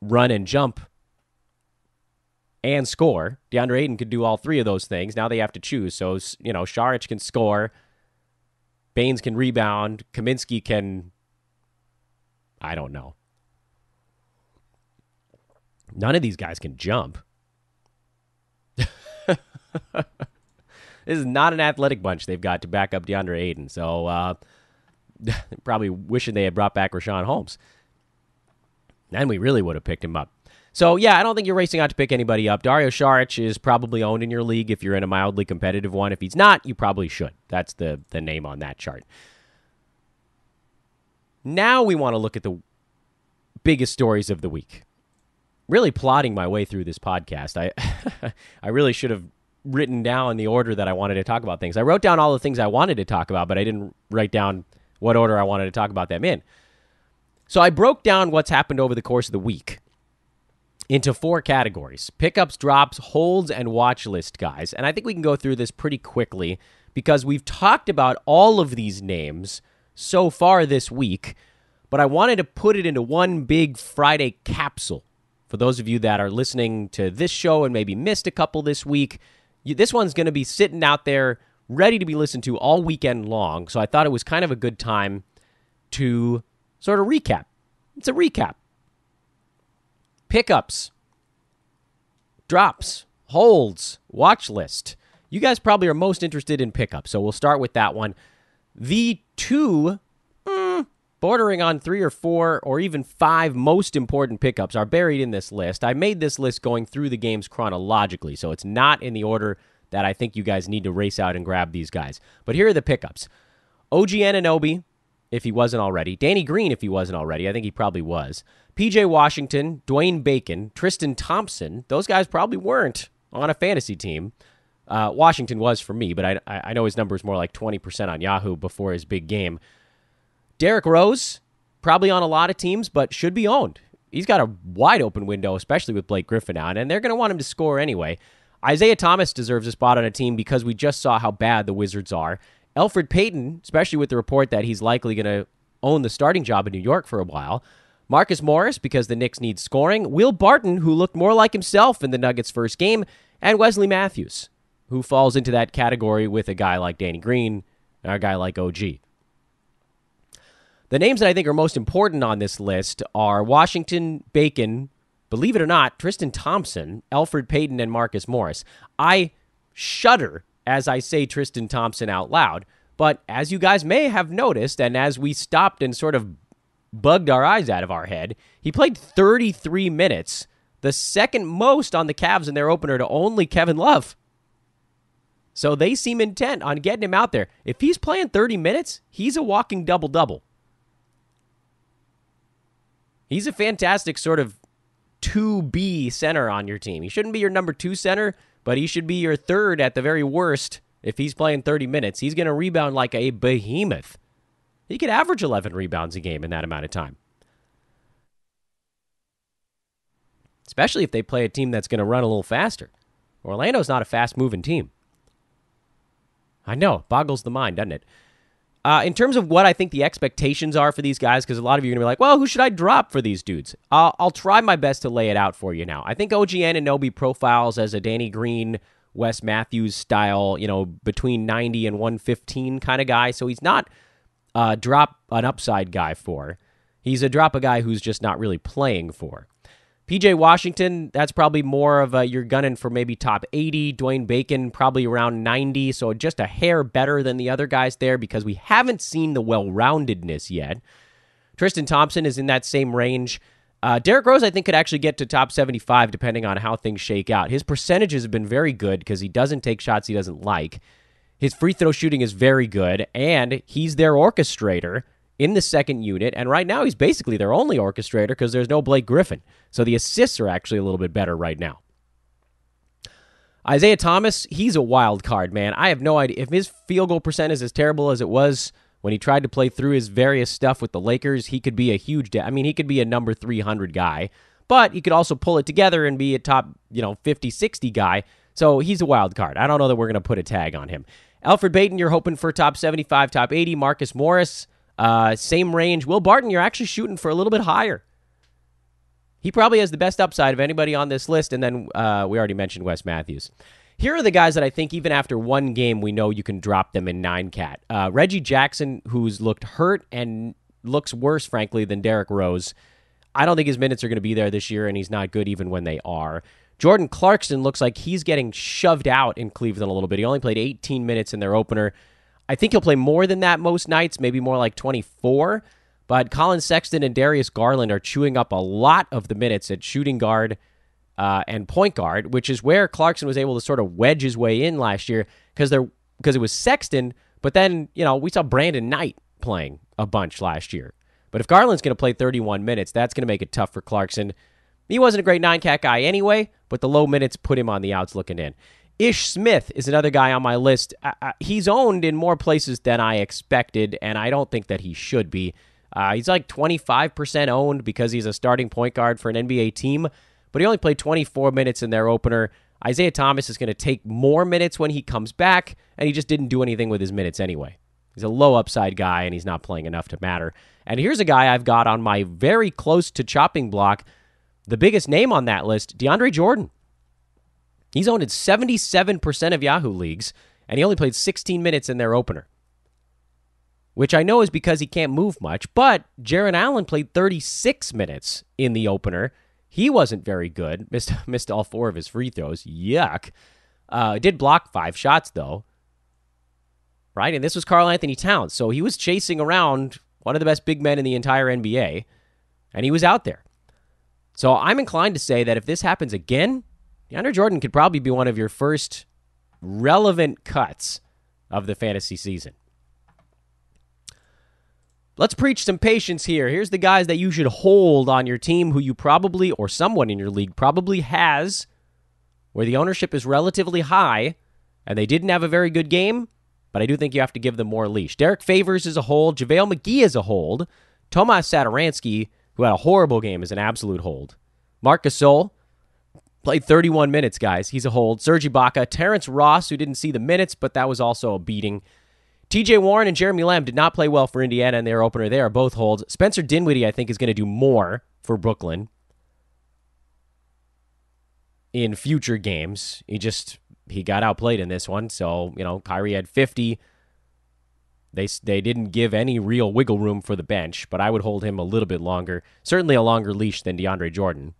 run and jump and score. Deandre Ayton could do all three of those things. Now they have to choose. So, Saric can score. Baines can rebound. Kaminsky can, I don't know. None of these guys can jump. This is not an athletic bunch they've got to back up DeAndre Ayton. So probably wishing they had brought back Rashawn Holmes. Then we really would have picked him up. So, yeah, I don't think you're racing out to pick anybody up. Dario Saric is probably owned in your league if you're in a mildly competitive one. If he's not, you probably should. That's the name on that chart. Now we want to look at the biggest stories of the week. Really plotting my way through this podcast. I really should have written down the order that I wanted to talk about things. I wrote down all the things I wanted to talk about, but I didn't write down what order I wanted to talk about them in. So I broke down what's happened over the course of the week into 4 categories: pickups, drops, holds, and watch list guys. And I think we can go through this pretty quickly because we've talked about all of these names so far this week, but I wanted to put it into one big Friday capsule. For those of you that are listening to this show and maybe missed a couple this week, this one's going to be sitting out there ready to be listened to all weekend long. So I thought it was kind of a good time to sort of recap. It's a recap. Pickups, drops, holds, watch list. You guys probably are most interested in pickups, so we'll start with that one. The 2, bordering on 3 or 4 or even 5 most important pickups are buried in this list. I made this list going through the games chronologically, so it's not in the order that I think you guys need to race out and grab these guys. But here are the pickups. OG Anunoby, if he wasn't already. Danny Green, if he wasn't already. I think he probably was. PJ Washington, Dwayne Bacon, Tristan Thompson. Those guys probably weren't on a fantasy team. Washington was for me, but I know his number is more like 20% on Yahoo before his big game. Derrick Rose, probably on a lot of teams, but should be owned. He's got a wide open window, especially with Blake Griffin out, and they're going to want him to score anyway. Isaiah Thomas deserves a spot on a team because we just saw how bad the Wizards are. Elfrid Payton, especially with the report that he's likely going to own the starting job in New York for a while. Marcus Morris, because the Knicks need scoring. Will Barton, who looked more like himself in the Nuggets' first game. And Wesley Matthews, who falls into that category with a guy like Danny Green and a guy like OG. The names that I think are most important on this list are Washington, Bacon, believe it or not, Tristan Thompson, Elfrid Payton, and Marcus Morris. I shudder as I say Tristan Thompson out loud, but as you guys may have noticed, and as we stopped and sort of bugged our eyes out of our head, he played 33 minutes, the second most on the Cavs in their opener to only Kevin Love. So they seem intent on getting him out there. If he's playing 30 minutes, he's a walking double-double. He's a fantastic sort of 2B center on your team. He shouldn't be your number 2 center, but he should be your 3rd at the very worst if he's playing 30 minutes. He's going to rebound like a behemoth. He could average 11 rebounds a game in that amount of time. Especially if they play a team that's going to run a little faster. Orlando's not a fast-moving team. I know, boggles the mind, doesn't it? In terms of what I think the expectations are for these guys, because a lot of you are going to be like, well, who should I drop for these dudes? I'll try my best to lay it out for you now. I think OG Anunoby profiles as a Danny Green, Wes Matthews style, between 90 and 115 kind of guy. So he's not drop an upside guy for. He's a drop a guy who's just not really playing for. PJ Washington, that's probably more of you're gunning for maybe top 80. Dwayne Bacon, probably around 90. So just a hair better than the other guys there because we haven't seen the well-roundedness yet. Tristan Thompson is in that same range. Derrick Rose, I think, could actually get to top 75 depending on how things shake out. His percentages have been very good because he doesn't take shots he doesn't like. His free throw shooting is very good, and he's their orchestrator in the second unit, and right now he's basically their only orchestrator because there's no Blake Griffin. So the assists are actually a little bit better right now. Isaiah Thomas, he's a wild card, man. I have no idea. If his field goal percent is as terrible as it was when he tried to play through his various stuff with the Lakers, he could be a huge... he could be a number 300 guy, but he could also pull it together and be a top 50, 60 guy. So he's a wild card. I don't know that we're going to put a tag on him. Elfrid Payton, you're hoping for top 75, top 80. Marcus Morris, same range. Will Barton, you're actually shooting for a little bit higher. He probably has the best upside of anybody on this list, and then we already mentioned Wes Matthews. Here are the guys that I think even after one game, we know you can drop them in 9-cat. Reggie Jackson, who's looked hurt and looks worse, frankly, than Derrick Rose. I don't think his minutes are going to be there this year, and he's not good even when they are. Jordan Clarkson looks like he's getting shoved out in Cleveland a little bit. He only played 18 minutes in their opener. I think he'll play more than that most nights, maybe more like 24. But Colin Sexton and Darius Garland are chewing up a lot of the minutes at shooting guard and point guard, which is where Clarkson was able to sort of wedge his way in last year because it was Sexton. But then, we saw Brandon Knight playing a bunch last year. But if Garland's going to play 31 minutes, that's going to make it tough for Clarkson. He wasn't a great 9-cat guy anyway, but the low minutes put him on the outs looking in. Ish Smith is another guy on my list. He's owned in more places than I expected, and I don't think that he should be. He's like 25% owned because he's a starting point guard for an NBA team, but he only played 24 minutes in their opener. Isaiah Thomas is going to take more minutes when he comes back, and he just didn't do anything with his minutes anyway. He's a low upside guy, and he's not playing enough to matter. And here's a guy I've got on my very close to chopping block. The biggest name on that list, Deandre Jordan. He's owned in 77% of Yahoo leagues, and he only played 16 minutes in their opener, which I know is because he can't move much, but Jaren Allen played 36 minutes in the opener. He wasn't very good. Missed all 4 of his free throws. Yuck. Did block 5 shots, though. Right? And this was Karl-Anthony Towns, so he was chasing around one of the best big men in the entire NBA, and he was out there. So I'm inclined to say that if this happens again, Deandre Jordan could probably be one of your first relevant cuts of the fantasy season. Let's preach some patience here. Here's the guys that you should hold on your team who you probably, or someone in your league probably has, where the ownership is relatively high, and they didn't have a very good game, but I do think you have to give them more leash. Derek Favors is a hold. JaVale McGee is a hold. Tomas Satoransky, who had a horrible game, is an absolute hold. Marc Gasol played 31 minutes, guys. He's a hold. Serge Ibaka. Terrence Ross, who didn't see the minutes, but that was also a beating. TJ Warren and Jeremy Lamb did not play well for Indiana in their opener. They are both holds. Spencer Dinwiddie, I think, is going to do more for Brooklyn in future games. He got outplayed in this one. So, Kyrie had 50. They didn't give any real wiggle room for the bench, but I would hold him a little bit longer. Certainly a longer leash than DeAndre Jordan.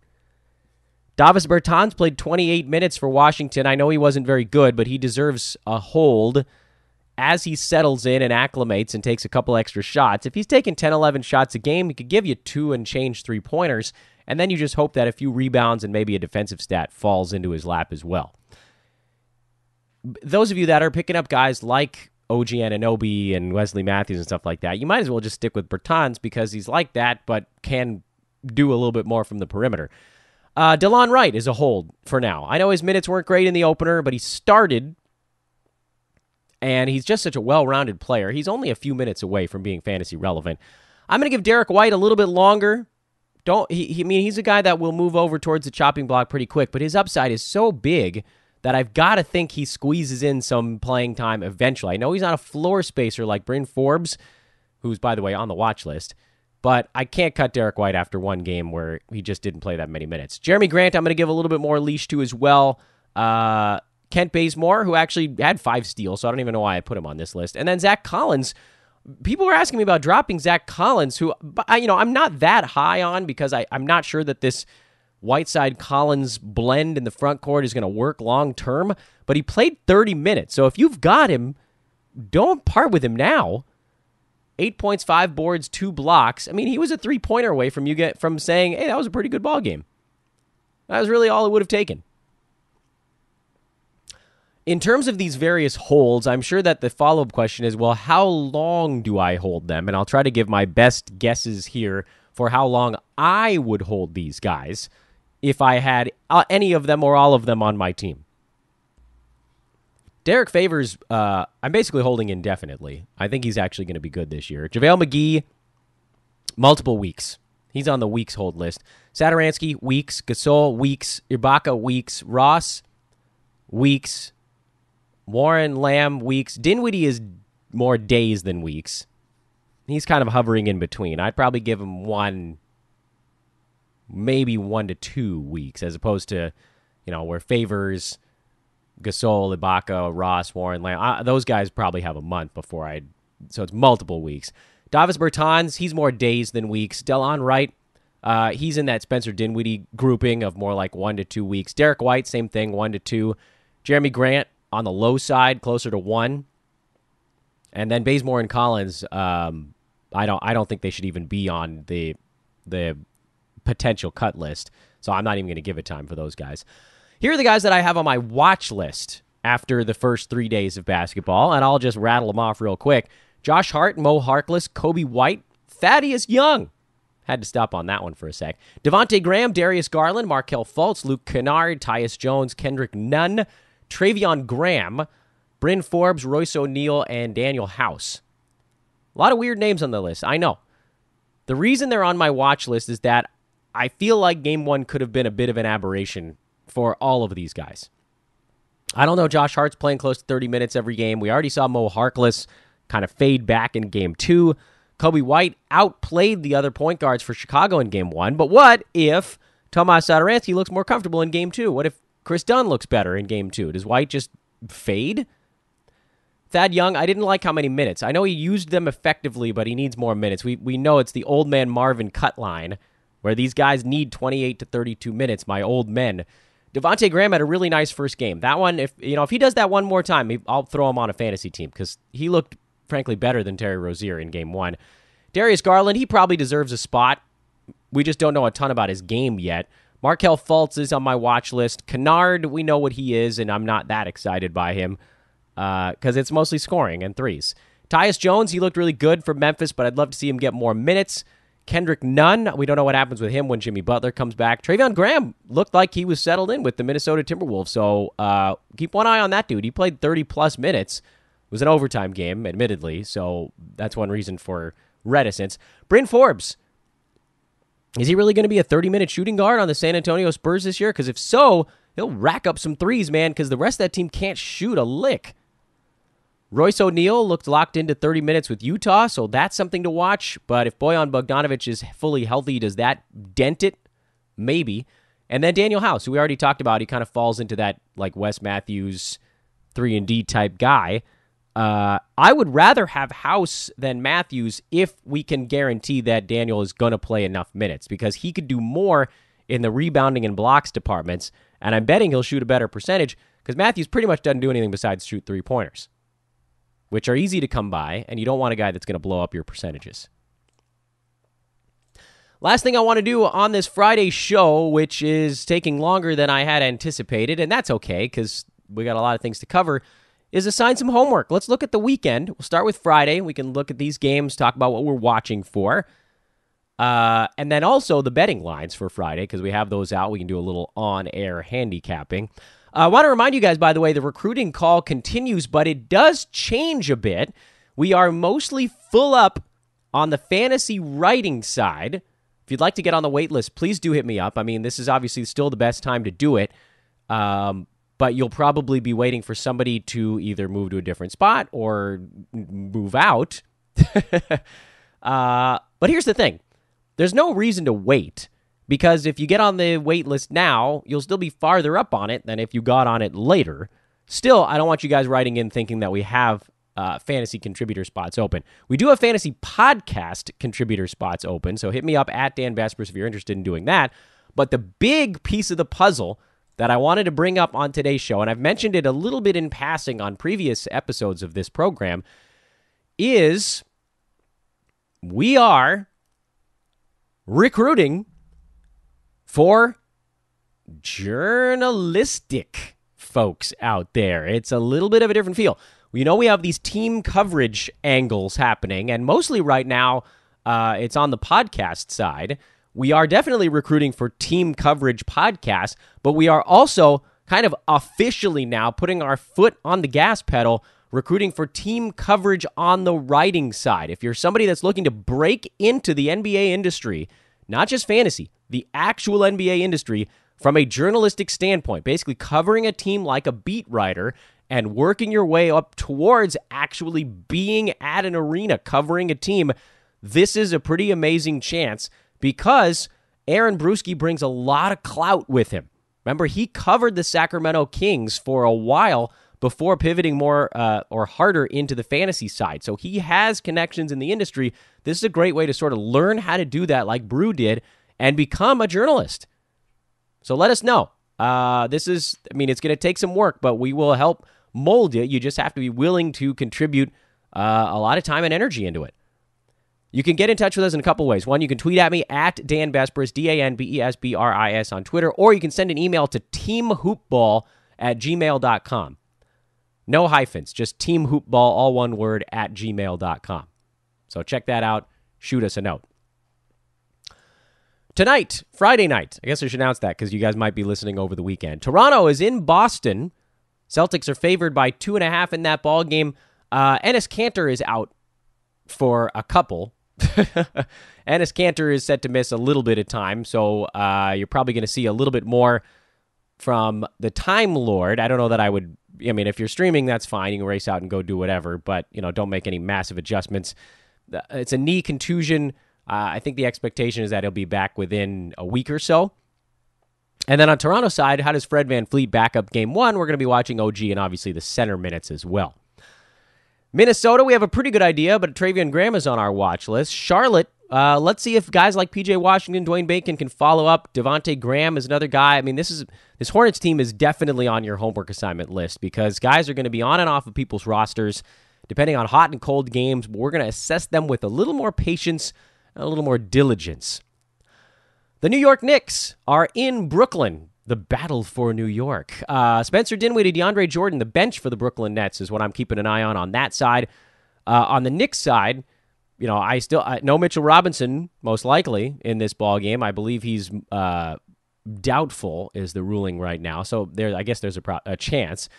Davis Bertans played 28 minutes for Washington. I know he wasn't very good, but he deserves a hold as he settles in and acclimates and takes a couple extra shots. If he's taking 10, 11 shots a game, he could give you 2 and change 3-pointers, and then you just hope that a few rebounds and maybe a defensive stat falls into his lap as well. Those of you that are picking up guys like OG Anunoby and Wesley Matthews and stuff like that, you might as well just stick with Bertans because he's like that, but can do a little bit more from the perimeter. Delon Wright is a hold for now. I know his minutes weren't great in the opener, but he started, and he's just such a well-rounded player. He's only a few minutes away from being fantasy relevant. I'm going to give Derek White a little bit longer. He's a guy that will move over towards the chopping block pretty quick, but his upside is so big that I've got to think he squeezes in some playing time eventually. I know he's not a floor spacer like Bryn Forbes, who's, by the way, on the watch list, but I can't cut Derek White after one game where he just didn't play that many minutes. Jeremy Grant, I'm going to give a little bit more leash to as well. Kent Bazemore, who actually had 5 steals, so I don't even know why I put him on this list. And then Zack Collins. People were asking me about dropping Zack Collins, who, I'm not that high on because I'm not sure that this Whiteside Collins blend in the front court is going to work long term, but he played 30 minutes. So if you've got him, don't part with him now. 8 points, 5 boards, 2 blocks. I mean, he was a 3-pointer away from saying, hey, that was a pretty good ball game. That was really all it would have taken. In terms of these various holds, I'm sure that the follow-up question is, well, how long do I hold them? And I'll try to give my best guesses here for how long I would hold these guys if I had any of them or all of them on my team. Derek Favors, I'm basically holding indefinitely. I think he's actually going to be good this year. JaVale McGee, multiple weeks. He's on the weeks hold list. Satoransky, weeks. Gasol, weeks. Ibaka, weeks. Ross, weeks. Warren, Lamb, weeks. Dinwiddie is more days than weeks. He's kind of hovering in between. I'd probably give him maybe 1 to 2 weeks, as opposed to, where Favors, Gasol, Ibaka, Ross, Warren, Lamb, those guys probably have a month so it's multiple weeks. Davis Bertans, he's more days than weeks. Delon Wright, he's in that Spencer Dinwiddie grouping of more like 1 to 2 weeks. Derek White, same thing, 1 to 2. Jeremy Grant, on the low side, closer to 1. And then Bazemore and Collins, I don't think they should even be on the potential cut list. So I'm not even going to give it time for those guys. Here are the guys that I have on my watch list after the first 3 days of basketball, and I'll just rattle them off real quick. Josh Hart, Mo Harkless, Kobe White, Thaddeus Young. Had to stop on that one for a sec. Devontae Graham, Darius Garland, Markelle Fultz, Luke Kennard, Tyus Jones, Kendrick Nunn, Travion Graham, Bryn Forbes, Royce O'Neal, and Daniel House. A lot of weird names on the list, I know. The reason they're on my watch list is that I feel like Game 1 could have been a bit of an aberration for all of these guys. I don't know, Josh Hart's playing close to 30 minutes every game. We already saw Mo Harkless kind of fade back in Game 2. Kobe White outplayed the other point guards for Chicago in Game 1. But what if Tomas Satoransky looks more comfortable in Game 2? What if Chris Dunn looks better in Game 2? Does White just fade? Thad Young, I didn't like how many minutes. I know he used them effectively, but he needs more minutes. We know it's the old man Marvin cut line, where these guys need 28 to 32 minutes, my old men. Devontae Graham had a really nice first game. That one, if he does that one more time, I'll throw him on a fantasy team, because he looked, frankly, better than Terry Rozier in Game 1. Darius Garland, he probably deserves a spot. We just don't know a ton about his game yet. Markelle Fultz is on my watch list. Kennard, we know what he is, and I'm not that excited by him because it's mostly scoring and threes. Tyus Jones, he looked really good for Memphis, but I'd love to see him get more minutes. Kendrick Nunn, we don't know what happens with him when Jimmy Butler comes back. Travion Graham looked like he was settled in with the Minnesota Timberwolves, so keep one eye on that dude. He played 30-plus minutes. It was an overtime game, admittedly, so that's one reason for reticence. Bryn Forbes, is he really going to be a 30-minute shooting guard on the San Antonio Spurs this year? Because if so, he'll rack up some threes, man, because the rest of that team can't shoot a lick. Royce O'Neal looked locked into 30 minutes with Utah, so that's something to watch. But if Bojan Bogdanovic is fully healthy, does that dent it? Maybe. And then Daniel House, who we already talked about, he kind of falls into that like Wes Matthews 3-and-D type guy. I would rather have House than Matthews if we can guarantee that Daniel is going to play enough minutes, because he could do more in the rebounding and blocks departments, and I'm betting he'll shoot a better percentage because Matthews pretty much doesn't do anything besides shoot three-pointers, which are easy to come by, and you don't want a guy that's going to blow up your percentages. Last thing I want to do on this Friday show, which is taking longer than I had anticipated, and that's okay because we got a lot of things to cover, is assign some homework. Let's look at the weekend. We'll start with Friday. We can look at these games, talk about what we're watching for, and then also the betting lines for Friday, because we have those out. We can do a little on-air handicapping. I want to remind you guys, by the way, the recruiting call continues, but it does change a bit. We are mostly full up on the fantasy writing side. If you'd like to get on the wait list, please do hit me up. I mean, this is obviously still the best time to do it. But you'll probably be waiting for somebody to either move to a different spot or move out. But here's the thing. There's no reason to wait, because if you get on the wait list now, you'll still be farther up on it than if you got on it later. Still, I don't want you guys writing in thinking that we have fantasy contributor spots open. We do have fantasy podcast contributor spots open, so hit me up at Dan Besbris if you're interested in doing that. But the big piece of the puzzle that I wanted to bring up on today's show, and I've mentioned it a little bit in passing on previous episodes of this program, is we are recruiting for journalistic folks out there. It's a little bit of a different feel. We know we have these team coverage angles happening, and mostly right now it's on the podcast side. We are definitely recruiting for team coverage podcasts, but we are also kind of officially now putting our foot on the gas pedal, recruiting for team coverage on the writing side. If you're somebody that's looking to break into the NBA industry, not just fantasy, the actual NBA industry from a journalistic standpoint, basically covering a team like a beat writer and working your way up towards actually being at an arena covering a team, this is a pretty amazing chance because Aaron Brewski brings a lot of clout with him. Remember, he covered the Sacramento Kings for a while before pivoting more or harder into the fantasy side. So he has connections in the industry. This is a great way to sort of learn how to do that like Brew did and become a journalist. So let us know. It's going to take some work, but we will help mold it. You just have to be willing to contribute a lot of time and energy into it. You can get in touch with us in a couple ways. One, you can tweet at me at Dan Besbris, DanBesbris on Twitter, or you can send an email to teamhoopball@gmail.com. No hyphens, just teamhoopball, all one word, @gmail.com. So check that out. Shoot us a note. Tonight, Friday night, I guess I should announce that because you guys might be listening over the weekend. Toronto is in Boston. Celtics are favored by 2.5 in that ball game. Enes Kanter is out for a couple. Enes Kanter is set to miss a little bit of time, so you're probably going to see a little bit more from the Time Lord. I don't know that I would, if you're streaming, that's fine. You can race out and go do whatever, but, don't make any massive adjustments. It's a knee contusion. I think the expectation is that he'll be back within a week or so. And then on Toronto side, how does Fred VanVleet back up game one? We're going to be watching OG and obviously the center minutes as well. Minnesota, we have a pretty good idea, but Travion Graham is on our watch list. Charlotte, let's see if guys like PJ Washington, Dwayne Bacon can follow up. Devontae Graham is another guy. This Hornets team is definitely on your homework assignment list because guys are going to be on and off of people's rosters depending on hot and cold games, but we're going to assess them with a little more patience and a little more diligence. The New York Knicks are in Brooklyn. The battle for New York. Spencer Dinwiddie, Deandre Jordan, the bench for the Brooklyn Nets is what I'm keeping an eye on that side. On the Knicks side, I still no Mitchell Robinson, most likely, in this ball game. I believe he's doubtful is the ruling right now. So I guess there's a chance.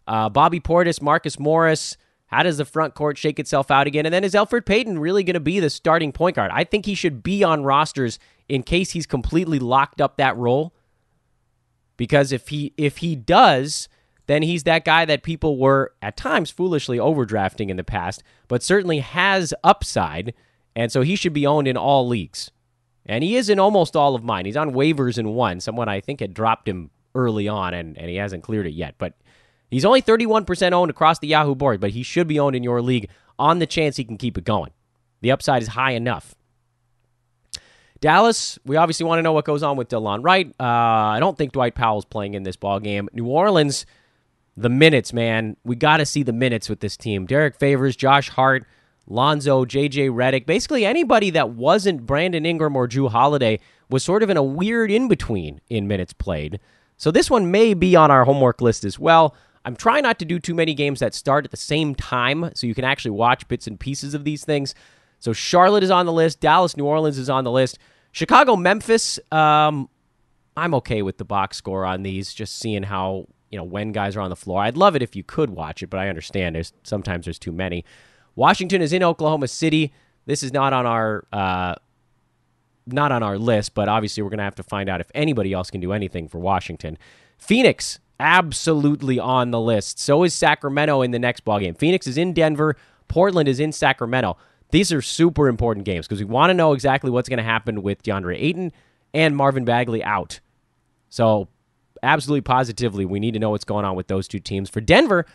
Bobby Portis, Marcus Morris. How does the front court shake itself out again? And then is Elfrid Payton really going to be the starting point guard? I think he should be on rosters in case he's completely locked up that role. Because if he does, then he's that guy that people were at times foolishly overdrafting in the past, but certainly has upside, and so he should be owned in all leagues. And he is in almost all of mine. He's on waivers in one. Someone I think had dropped him early on, and he hasn't cleared it yet. But he's only 31% owned across the Yahoo board, but he should be owned in your league on the chance he can keep it going. The upside is high enough. Dallas, we obviously want to know what goes on with Delon Wright. I don't think Dwight Powell's playing in this ballgame. New Orleans, the minutes, man. We got to see the minutes with this team. Derek Favors, Josh Hart, Lonzo, J.J. Redick. Basically anybody that wasn't Brandon Ingram or Jrue Holiday was sort of in a weird in-between in minutes played. So this one may be on our homework list as well. I'm trying not to do too many games that start at the same time so you can actually watch bits and pieces of these things. So Charlotte is on the list. Dallas, New Orleans is on the list. Chicago, Memphis, I'm okay with the box score on these, just seeing how, when guys are on the floor. I'd love it if you could watch it, but I understand sometimes there's too many. Washington is in Oklahoma City. This is not on our list, but obviously we're going to have to find out if anybody else can do anything for Washington. Phoenix, absolutely on the list. So is Sacramento in the next ballgame. Phoenix is in Denver. Portland is in Sacramento. These are super important games because we want to know exactly what's going to happen with DeAndre Ayton and Marvin Bagley out. So absolutely positively, we need to know what's going on with those two teams. For Denver,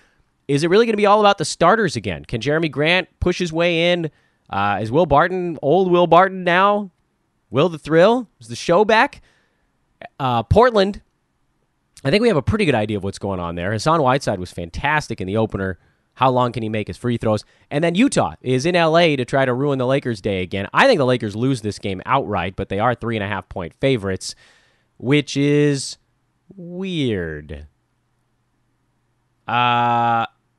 is it really going to be all about the starters again? Can Jeremy Grant push his way in? Is Will Barton, old Will Barton now? Will the Thrill? Is the show back? Portland, I think we have a pretty good idea of what's going on there. Hassan Whiteside was fantastic in the opener. How long can he make his free throws? And then Utah is in L.A. to try to ruin the Lakers' day again. I think the Lakers lose this game outright, but they are 3.5-point favorites, which is weird.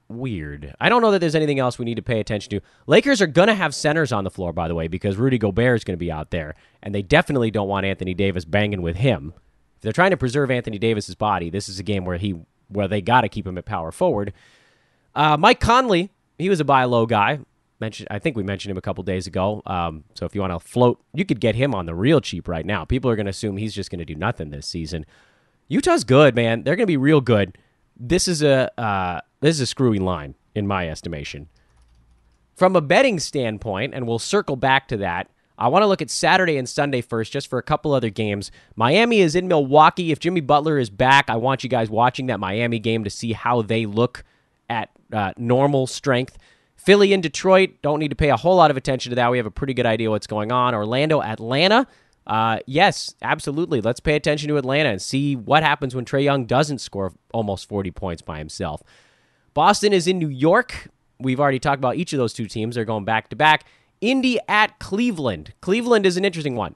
Weird. I don't know that there's anything else we need to pay attention to. Lakers are going to have centers on the floor, by the way, because Rudy Gobert is going to be out there, and they definitely don't want Anthony Davis banging with him. If they're trying to preserve Anthony Davis's body, this is a game where they got to keep him at power forward. Mike Conley, he was a buy low guy. I think we mentioned him a couple days ago. So if you want to float, you could get him on the real cheap right now. People are going to assume he's just going to do nothing this season. Utah's good, man. They're going to be real good. This is a screwy line, in my estimation. From a betting standpoint, and we'll circle back to that, I want to look at Saturday and Sunday first, just for a couple other games. Miami is in Milwaukee. If Jimmy Butler is back, I want you guys watching that Miami game to see how they look at normal strength. Philly and Detroit, don't need to pay a whole lot of attention to that. We have a pretty good idea what's going on. Orlando, Atlanta, yes, absolutely. Let's pay attention to Atlanta and see what happens when Trey Young doesn't score almost 40 points by himself. Boston is in New York. We've already talked about each of those two teams. They're going back-to-back. Indy at Cleveland. Cleveland is an interesting one.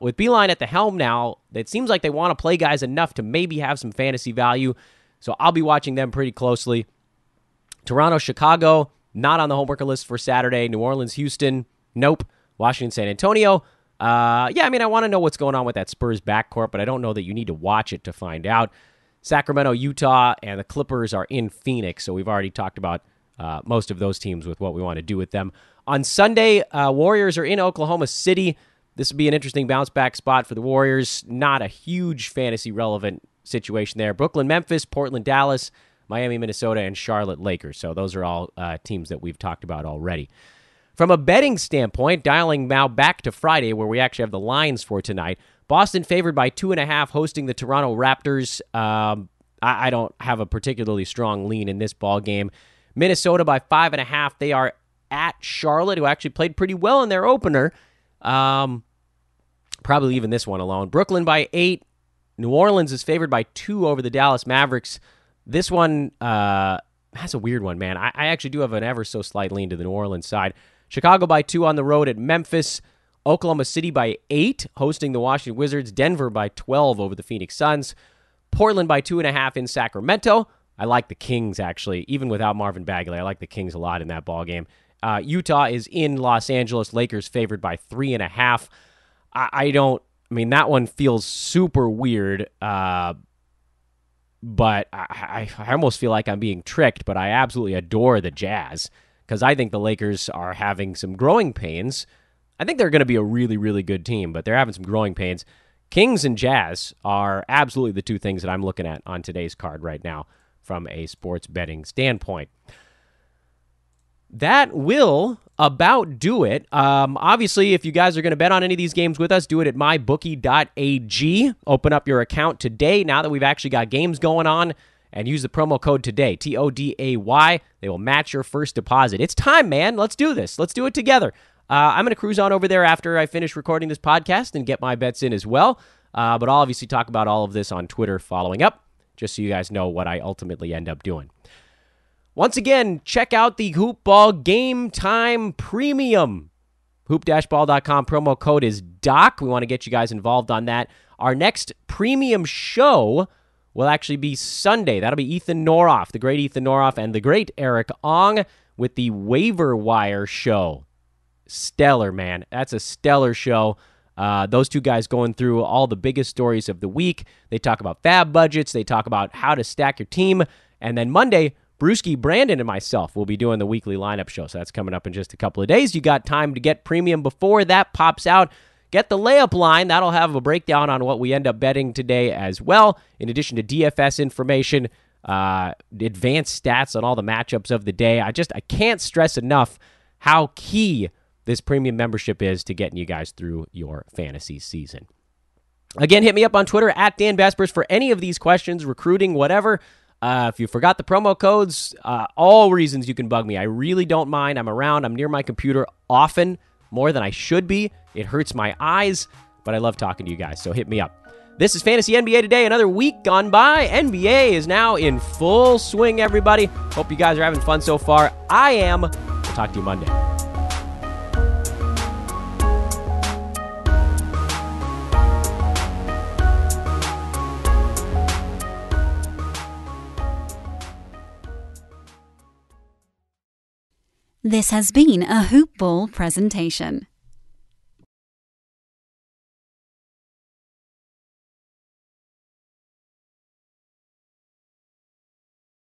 With Beeline at the helm now, it seems like they want to play guys enough to maybe have some fantasy value, so I'll be watching them pretty closely. Toronto, Chicago, not on the homeworker list for Saturday. New Orleans, Houston, nope. Washington, San Antonio. I want to know what's going on with that Spurs backcourt, but I don't know that you need to watch it to find out. Sacramento, Utah, and the Clippers are in Phoenix, so we've already talked about most of those teams with what we want to do with them. On Sunday, Warriors are in Oklahoma City. This would be an interesting bounce-back spot for the Warriors. Not a huge fantasy-relevant situation there. Brooklyn, Memphis, Portland, Dallas, Miami, Minnesota, and Charlotte, Lakers. So those are all teams that we've talked about already. From a betting standpoint, dialing now back to Friday, where we actually have the lines for tonight, Boston favored by 2.5, hosting the Toronto Raptors. I don't have a particularly strong lean in this ball game. Minnesota by 5.5. They are at Charlotte, who actually played pretty well in their opener. Probably leaving this one alone. Brooklyn by 8. New Orleans is favored by 2 over the Dallas Mavericks. This one has a weird one, man. I actually do have an ever so slight lean to the New Orleans side. Chicago by 2 on the road at Memphis. Oklahoma City by 8, hosting the Washington Wizards. Denver by 12 over the Phoenix Suns. Portland by 2.5 in Sacramento. I like the Kings, actually. Even without Marvin Bagley, I like the Kings a lot in that ball game. Utah is in Los Angeles. Lakers favored by 3.5. That one feels super weird, but I almost feel like I'm being tricked, but I absolutely adore the Jazz because I think the Lakers are having some growing pains. I think they're going to be a really, really good team, but they're having some growing pains. Kings and Jazz are absolutely the two things that I'm looking at on today's card right now from a sports betting standpoint. That will about do it. Obviously, if you guys are going to bet on any of these games with us, do it at mybookie.ag. Open up your account today now that we've actually got games going on, and use the promo code today, TODAY. They will match your first deposit. It's time, man. Let's do this. Let's do it together. I'm going to cruise on over there after I finish recording this podcast and get my bets in as well. But I'll obviously talk about all of this on Twitter following up, just so you guys know what I ultimately end up doing. Once again, check out the Hoop Ball Game Time Premium. Hoop-ball.com. Promo code is DOC. We want to get you guys involved on that. Our next premium show will actually be Sunday. That'll be Ethan Noroff, the great Ethan Noroff, and the great Eric Ong with the Waiver Wire Show. Stellar, man. That's a stellar show. Those two guys going through all the biggest stories of the week. They talk about fab budgets. They talk about how to stack your team. And then Monday, Brewski, Brandon, and myself will be doing the weekly lineup show. So that's coming up in just a couple of days. You got time to get premium before that pops out. Get the layup line. That'll have a breakdown on what we end up betting today as well, in addition to DFS information, advanced stats on all the matchups of the day. I can't stress enough how key this premium membership is to getting you guys through your fantasy season. Again, hit me up on Twitter at Dan Besbris for any of these questions, recruiting, whatever. If you forgot the promo codes, all reasons you can bug me. I really don't mind. I'm around. I'm near my computer often, more than I should be. It hurts my eyes, but I love talking to you guys, so hit me up. This is Fantasy NBA Today. Another week gone by. NBA is now in full swing, everybody. Hope you guys are having fun so far. I am. We'll talk to you Monday. This has been a Hoop Ball presentation.